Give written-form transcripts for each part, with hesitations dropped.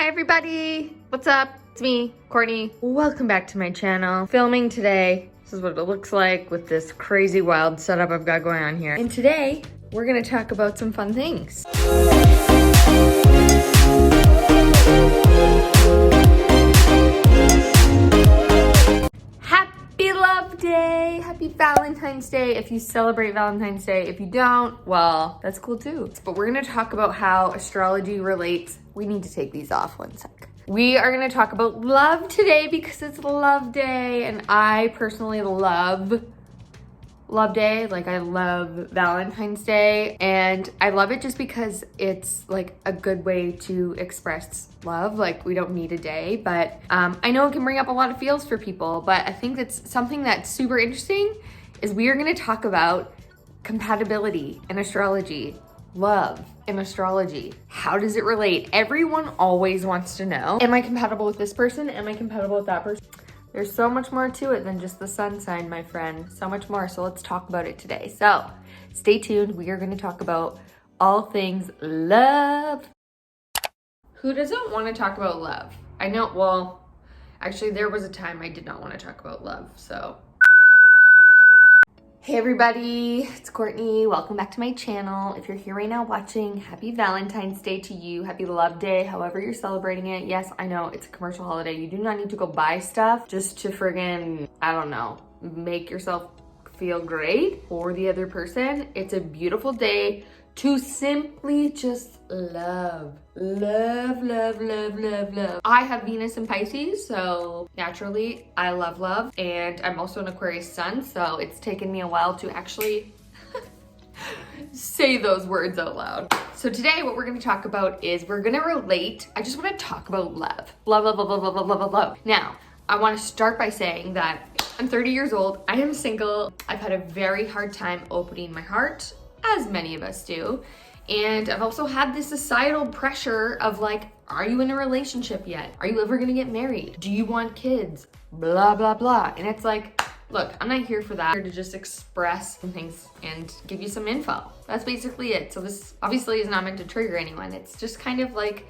Hi everybody, what's up? It's me, Courtney. Welcome back to my channel. Filming today. This is what it looks like with this crazy wild setup I've got going on here. And today, we're gonna talk about some fun things. Happy Love Day! Happy Valentine's Day if you celebrate Valentine's Day. If you don't, well, that's cool too. But we're gonna talk about how astrology relates. We need to take these off one sec. We are gonna talk about love today because it's Love Day, and I personally love Love Day. Like, I love Valentine's Day, and I love it just because it's like a good way to express love. Like, we don't need a day, but I know it can bring up a lot of feels for people, but I think that's something that's super interesting is we are gonna talk about compatibility in astrology, love in astrology. How does it relate? Everyone always wants to know, am I compatible with this person? Am I compatible with that person? There's so much more to it than just the sun sign, my friend. So much more. So let's talk about it today. So stay tuned. We are going to talk about all things love. Who doesn't want to talk about love? I know, well, actually there was a time I did not want to talk about love. So hey everybody, it's Courtney. Welcome back to my channel. If you're here right now watching, happy Valentine's Day to you. Happy Love Day, however you're celebrating it. Yes, I know it's a commercial holiday. You do not need to go buy stuff just to friggin', I don't know, make yourself feel great or the other person. It's a beautiful day to simply just love. Love, love, love, love, love. I have Venus in Pisces, so naturally I love love. And I'm also an Aquarius sun, so it's taken me a while to actually say those words out loud. So today what we're gonna talk about is we're gonna relate, I just wanna talk about love. Love, love, love, love, love, love, love, love, love. Now, I wanna start by saying that I'm 30 years old, I am single. I've had a very hard time opening my heart, as many of us do. And I've also had this societal pressure of like, are you in a relationship yet? Are you ever gonna get married? Do you want kids? Blah, blah, blah. And it's like, look, I'm not here for that. I'm here to just express some things and give you some info. That's basically it. So this obviously is not meant to trigger anyone. It's just kind of like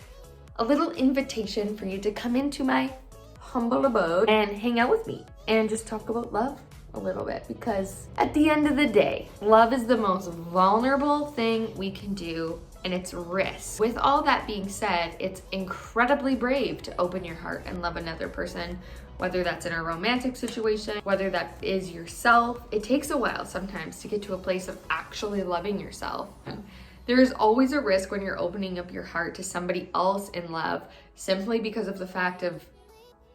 a little invitation for you to come into my humble abode and hang out with me and just talk about love a little bit, because at the end of the day, love is the most vulnerable thing we can do, and it's risk. With all that being said, it's incredibly brave to open your heart and love another person, whether that's in a romantic situation, whether that is yourself. It takes a while sometimes to get to a place of actually loving yourself. There is always a risk when you're opening up your heart to somebody else in love, simply because of the fact of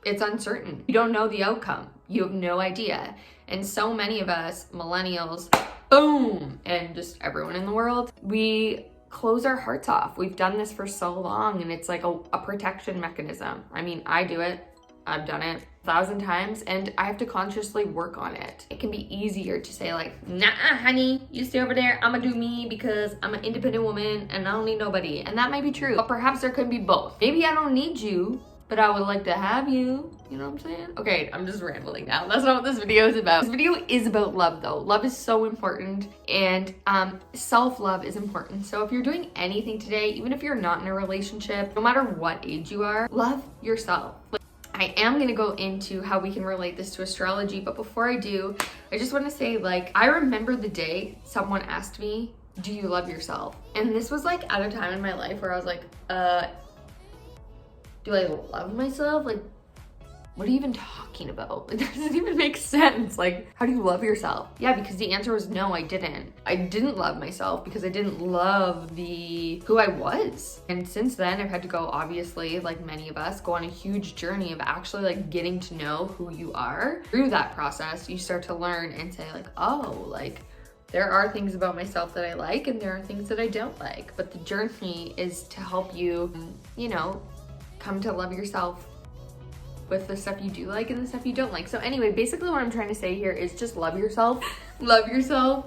it's uncertain. You don't know the outcome. You have no idea. And so many of us, millennials, boom, and just everyone in the world, we close our hearts off. We've done this for so long, and it's like a protection mechanism. I mean, I do it. I've done it 1,000 times, and I have to consciously work on it. It can be easier to say like, nah, honey, you stay over there. I'm gonna do me because I'm an independent woman and I don't need nobody. And that might be true, but perhaps there could be both. Maybe I don't need you, but I would like to have you. You know what I'm saying? Okay, I'm just rambling now. That's not what this video is about. This video is about love though. Love is so important, and self-love is important. So if you're doing anything today, even if you're not in a relationship, no matter what age you are, love yourself. I am gonna go into how we can relate this to astrology, but before I do, I just wanna say, like, I remember the day someone asked me, do you love yourself? And this was like at a time in my life where I was like, do I love myself? Like, what are you even talking about? It doesn't even make sense. Like, how do you love yourself? Yeah, because the answer was no, I didn't. I didn't love myself because I didn't love who I was. And since then, I've had to go, obviously, like many of us, go on a huge journey of actually like getting to know who you are. Through that process, you start to learn and say like, oh, like, there are things about myself that I like and there are things that I don't like. But the journey is to help you, you know, come to love yourself with the stuff you do like and the stuff you don't like. So anyway, basically what I'm trying to say here is just love yourself. Love yourself.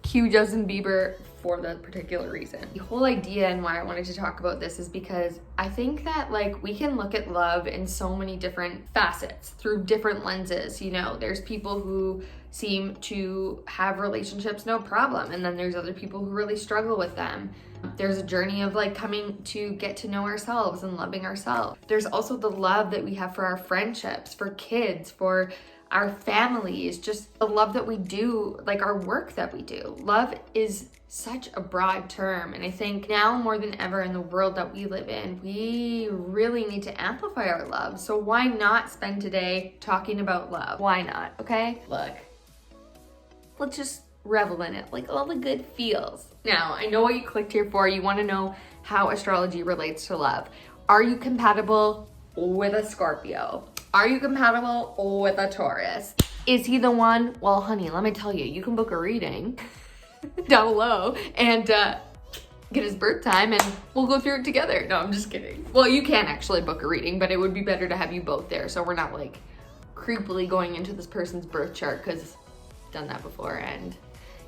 Cue Justin Bieber for that particular reason. The whole idea and why I wanted to talk about this is because I think that like we can look at love in so many different facets through different lenses. You know, there's people who seem to have relationships no problem, and then there's other people who really struggle with them. There's a journey of like coming to get to know ourselves and loving ourselves. There's also the love that we have for our friendships, for kids, for our families, just the love that we do, like our work that we do. Love is such a broad term, and I think now more than ever in the world that we live in, we really need to amplify our love. So why not spend today talking about love? Why not, okay? Look, let's just revel in it, like all the good feels. Now, I know what you clicked here for. You want to know how astrology relates to love. Are you compatible with a Scorpio? Are you compatible with a Taurus? Is he the one? Well, honey, let me tell you, you can book a reading down below and get his birth time and we'll go through it together. No, I'm just kidding. Well, you can actually book a reading, but it would be better to have you both there so we're not like creepily going into this person's birth chart, because I've done that before and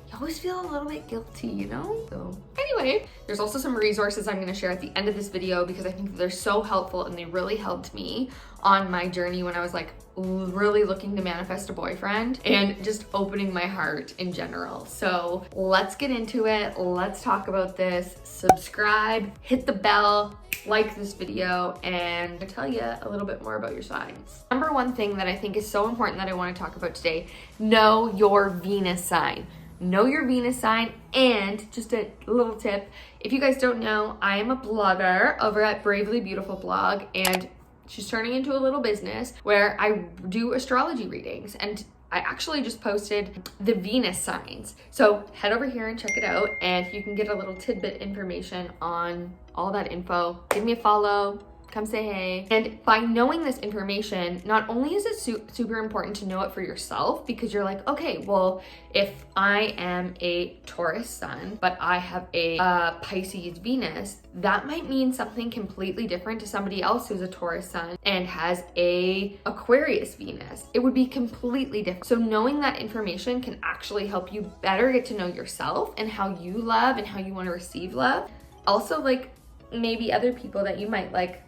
you always feel a little bit guilty, you know? So anyway, there's also some resources I'm gonna share at the end of this video because I think they're so helpful and they really helped me on my journey when I was like really looking to manifest a boyfriend and just opening my heart in general. So let's get into it. Let's talk about this. Subscribe, hit the bell, like this video, and I'll tell you a little bit more about your signs. Number one thing that I think is so important that I want to talk about today, know your Venus sign. Know your Venus sign. And just a little tip, if you guys don't know, I am a blogger over at Bravely Beautiful blog, and she's turning into a little business where I do astrology readings, and I actually just posted the Venus signs. So head over here and check it out, and you can get a little tidbit information on all that info. Give me a follow. Come say hey. And by knowing this information, not only is it super important to know it for yourself, because you're like, okay, well, if I am a Taurus sun, but I have a Pisces Venus, that might mean something completely different to somebody else who's a Taurus sun and has a Aquarius Venus. It would be completely different. So knowing that information can actually help you better get to know yourself and how you love and how you want to receive love. Also, like maybe other people that you might like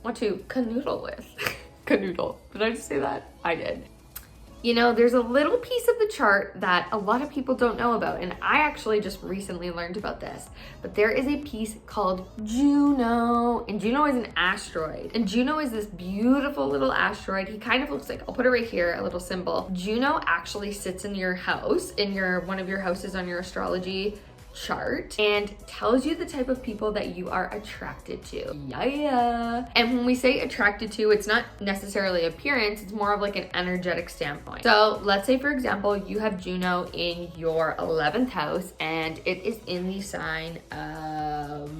want to canoodle with. Canoodle. Did I just say that? I did. You know, there's a little piece of the chart that a lot of people don't know about, and I actually just recently learned about this, but there is a piece called Juno, and Juno is an asteroid, and Juno is this beautiful little asteroid. He kind of looks like, I'll put it right here, a little symbol. Juno actually sits in your house, in one of your houses on your astrology chart, and tells you the type of people that you are attracted to. Yeah. And when we say attracted to, it's not necessarily appearance, it's more of like an energetic standpoint. So let's say, for example, you have Juno in your 11th house and it is in the sign of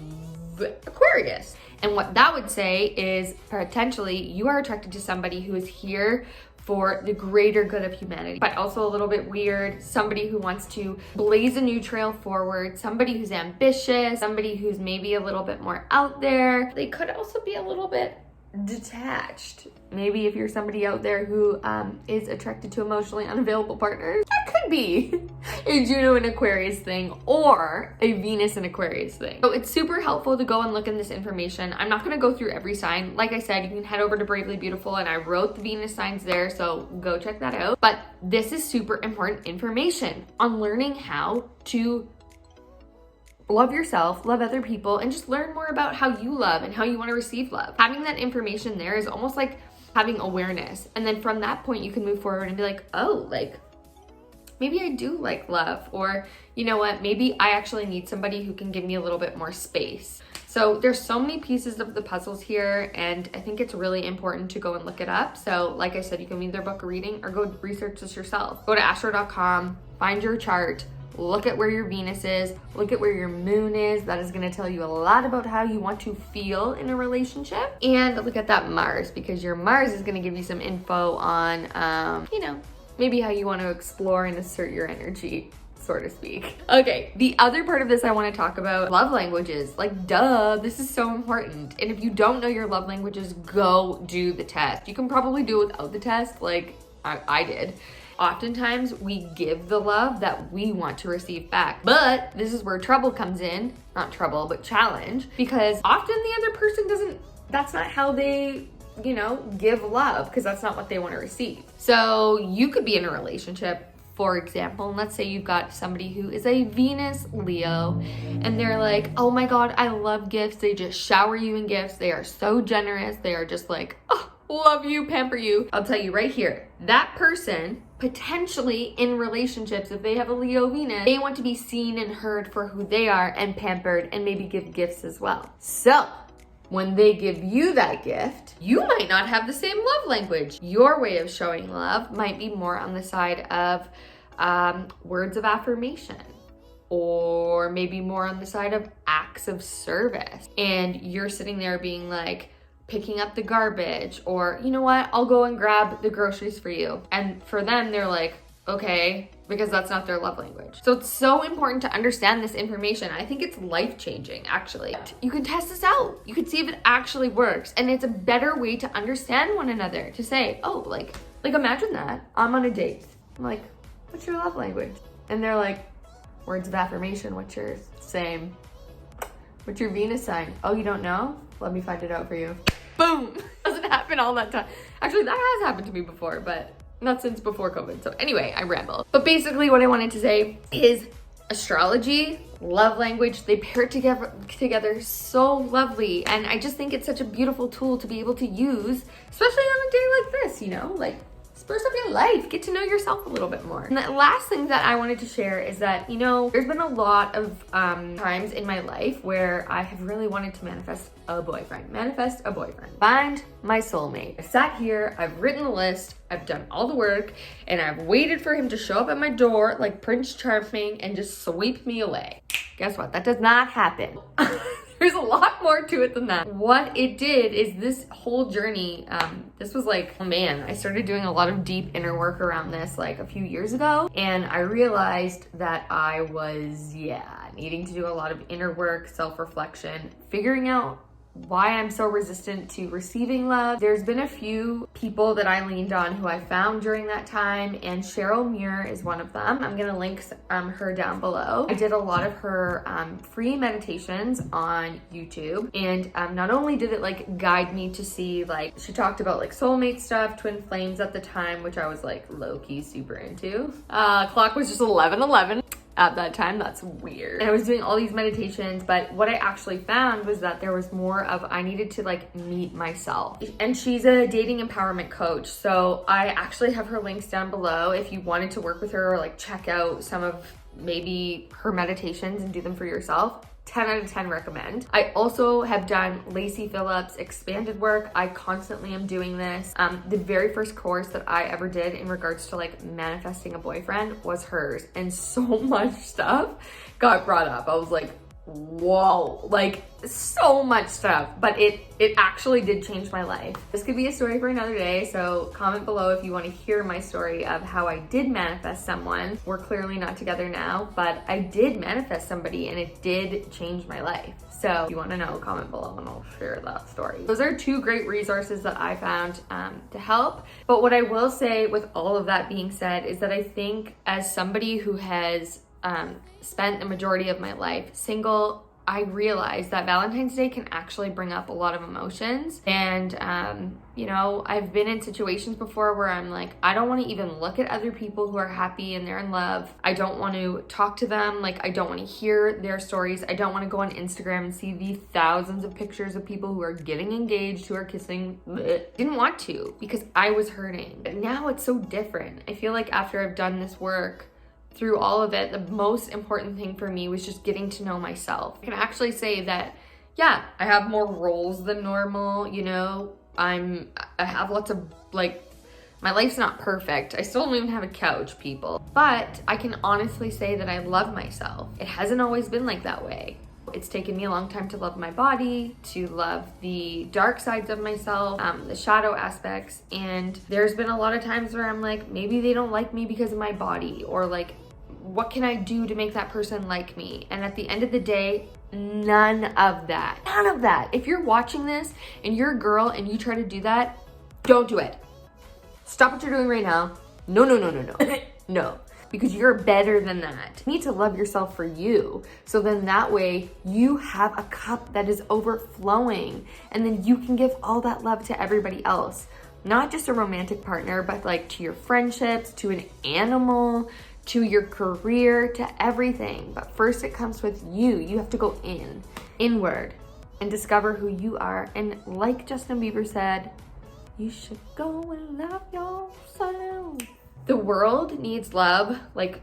Aquarius. And what that would say is potentially you are attracted to somebody who is here for the greater good of humanity, but also a little bit weird, somebody who wants to blaze a new trail forward, somebody who's ambitious, somebody who's maybe a little bit more out there. They could also be a little bit detached. Maybe if you're somebody out there who is attracted to emotionally unavailable partners, that could be a Juno and Aquarius thing or a Venus and Aquarius thing. So it's super helpful to go and look in this information. I'm not going to go through every sign. Like I said, you can head over to Bravely Beautiful and I wrote the Venus signs there, so go check that out. But this is super important information on learning how to love yourself, love other people, and just learn more about how you love and how you want to receive love. Having that information there is almost like having awareness. And then from that point, you can move forward and be like, oh, like maybe I do like love, or you know what, maybe I actually need somebody who can give me a little bit more space. So there's so many pieces of the puzzles here, and I think it's really important to go and look it up. So like I said, you can either book a reading or go research this yourself. Go to astro.com, find your chart, look at where your Venus is, look at where your moon is. That is going to tell you a lot about how you want to feel in a relationship. And look at that Mars, because your Mars is going to give you some info on, you know, maybe how you want to explore and assert your energy, so to speak. Okay, the other part of this I want to talk about, love languages. Like, duh, this is so important. And if you don't know your love languages, go do the test. You can probably do it without the test, like I did. Oftentimes we give the love that we want to receive back, but this is where trouble comes in. Not trouble, but challenge, because often the other person that's not how they, you know, give love, because that's not what they want to receive. So you could be in a relationship For example, and let's say you've got somebody who is a Venus Leo and they're like, oh my God, I love gifts. They just shower you in gifts. They are so generous. They are just like, oh, love you, pamper you. I'll tell you right here, that person potentially in relationships, if they have a Leo Venus, they want to be seen and heard for who they are and pampered and maybe give gifts as well. So when they give you that gift, you might not have the same love language. Your way of showing love might be more on the side of words of affirmation, or maybe more on the side of acts of service. And you're sitting there being like, picking up the garbage, or you know what, I'll go and grab the groceries for you. And for them, they're like, okay, because that's not their love language. So it's so important to understand this information. I think it's life-changing, actually. You can test this out. You can see if it actually works. And it's a better way to understand one another, to say, oh, like imagine that. I'm on a date. I'm like, what's your love language? And they're like, words of affirmation. What's yours? Same. What's your Venus sign? Oh, you don't know? Let me find it out for you. Boom. Doesn't happen all that time. Actually, that has happened to me before, but not since before COVID. So anyway, I ramble. But basically what I wanted to say is astrology, love language, they pair together so lovely. And I just think it's such a beautiful tool to be able to use, especially on a day like this, you know, like spruce up your life, get to know yourself a little bit more. And the last thing that I wanted to share is that, you know, there's been a lot of times in my life where I have really wanted to manifest a boyfriend, find my soulmate. I sat here, I've written the list, I've done all the work, and I've waited for him to show up at my door like Prince Charming and just sweep me away. Guess what? That does not happen. There's a lot more to it than that. What it did is this whole journey, this was like, oh man, I started doing a lot of deep inner work around this like a few years ago. And I realized that I was, needing to do a lot of inner work, self-reflection, figuring out why I'm so resistant to receiving love. There's been a few people that I leaned on who I found during that time, and CHERYL MUIR is one of them. I'm gonna link her down below. I did a lot of her free meditations on YouTube, and not only did it like guide me to see, like, she talked about like soulmate stuff, twin flames at the time, which I was like low-key super into. Clock was just 11:11. At that time. That's weird. And I was doing all these meditations, but what I actually found was that there was more of, I needed to like meet myself. And she's a dating empowerment coach. So I actually have her links down below if you wanted to work with her or like check out some of maybe her meditations and do them for yourself. 10 out of 10 recommend. I also have done LACY PHILLIPS expanded work. I constantly am doing this. The very first course that I ever did in regards to like manifesting a boyfriend was hers, and so much stuff got brought up. I was like, whoa, like so much stuff, but it actually did change my life. This could be a story for another day, so comment below if you want to hear my story of how I did manifest someone. We're clearly not together now, but I did manifest somebody and it did change my life. So if you want to know, comment below and I'll share that story. Those are two great resources that I found to help. But what I will say with all of that being said is that I think as somebody who has spent the majority of my life single, I realized that Valentine's Day can actually bring up a lot of emotions. And, you know, I've been in situations before where I'm like, I don't want to even look at other people who are happy and they're in love. I don't want to talk to them. Like, I don't want to hear their stories. I don't want to go on Instagram and see the thousands of pictures of people who are getting engaged, who are kissing. Didn't want to, because I was hurting. But now it's so different. I feel like after I've done this work, through all of it, the most important thing for me was just getting to know myself. I can actually say that, yeah, I have more roles than normal, you know, I have lots of, like, my life's not perfect. I still don't even have a couch, people. But I can honestly say that I love myself. It hasn't always been like that way. It's taken me a long time to love my body, to love the dark sides of myself, the shadow aspects. And there's been a lot of times where I'm like, maybe they don't like me because of my body, or like, what can I do to make that person like me? And at the end of the day, none of that. None of that. If you're watching this and you're a girl and you try to do that, don't do it. Stop what you're doing right now. No, no, no, no, no. No, because you're better than that. You need to love yourself for you. So then that way you have a cup that is overflowing, and then you can give all that love to everybody else. not just a romantic partner, but like to your friendships, to an animal, to your career, to everything. But first it comes with you. You have to go inward and discover who you are. And like Justin Bieber said, you should go and love yourself. The world needs love like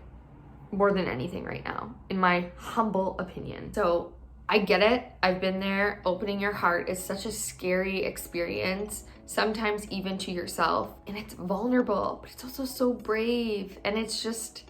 more than anything right now, in my humble opinion. So I get it. I've been there. Opening your heart is such a scary experience, sometimes even to yourself. And it's vulnerable, but it's also so brave. And it's just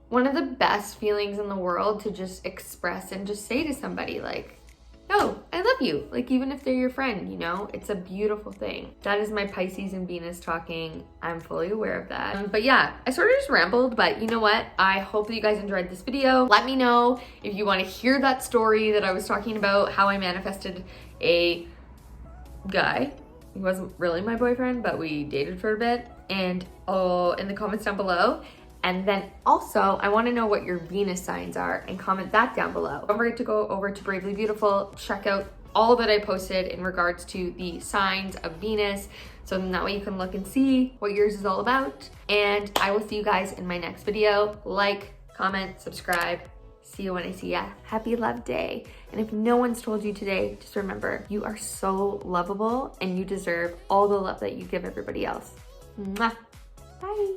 one of the best feelings in the world to just express and just say to somebody like, no, I love you. Like, even if they're your friend, you know, it's a beautiful thing. That is my Pisces and Venus talking. I'm fully aware of that. But yeah, I sort of just rambled, but you know what? I hope that you guys enjoyed this video. Let me know if you want to hear that story that I was talking about, how I manifested a guy. He wasn't really my boyfriend, but we dated for a bit. And in the comments down below. And then also, I want to know what your Venus signs are and comment that down below. Don't forget to go over to Bravely Beautiful, check out all that I posted in regards to the signs of Venus. So then that way you can look and see what yours is all about. And I will see you guys in my next video. Like, comment, subscribe. See you when I see ya. Happy Love Day. And if no one's told you today, just remember, you are so lovable and you deserve all the love that you give everybody else. Mwah. Bye.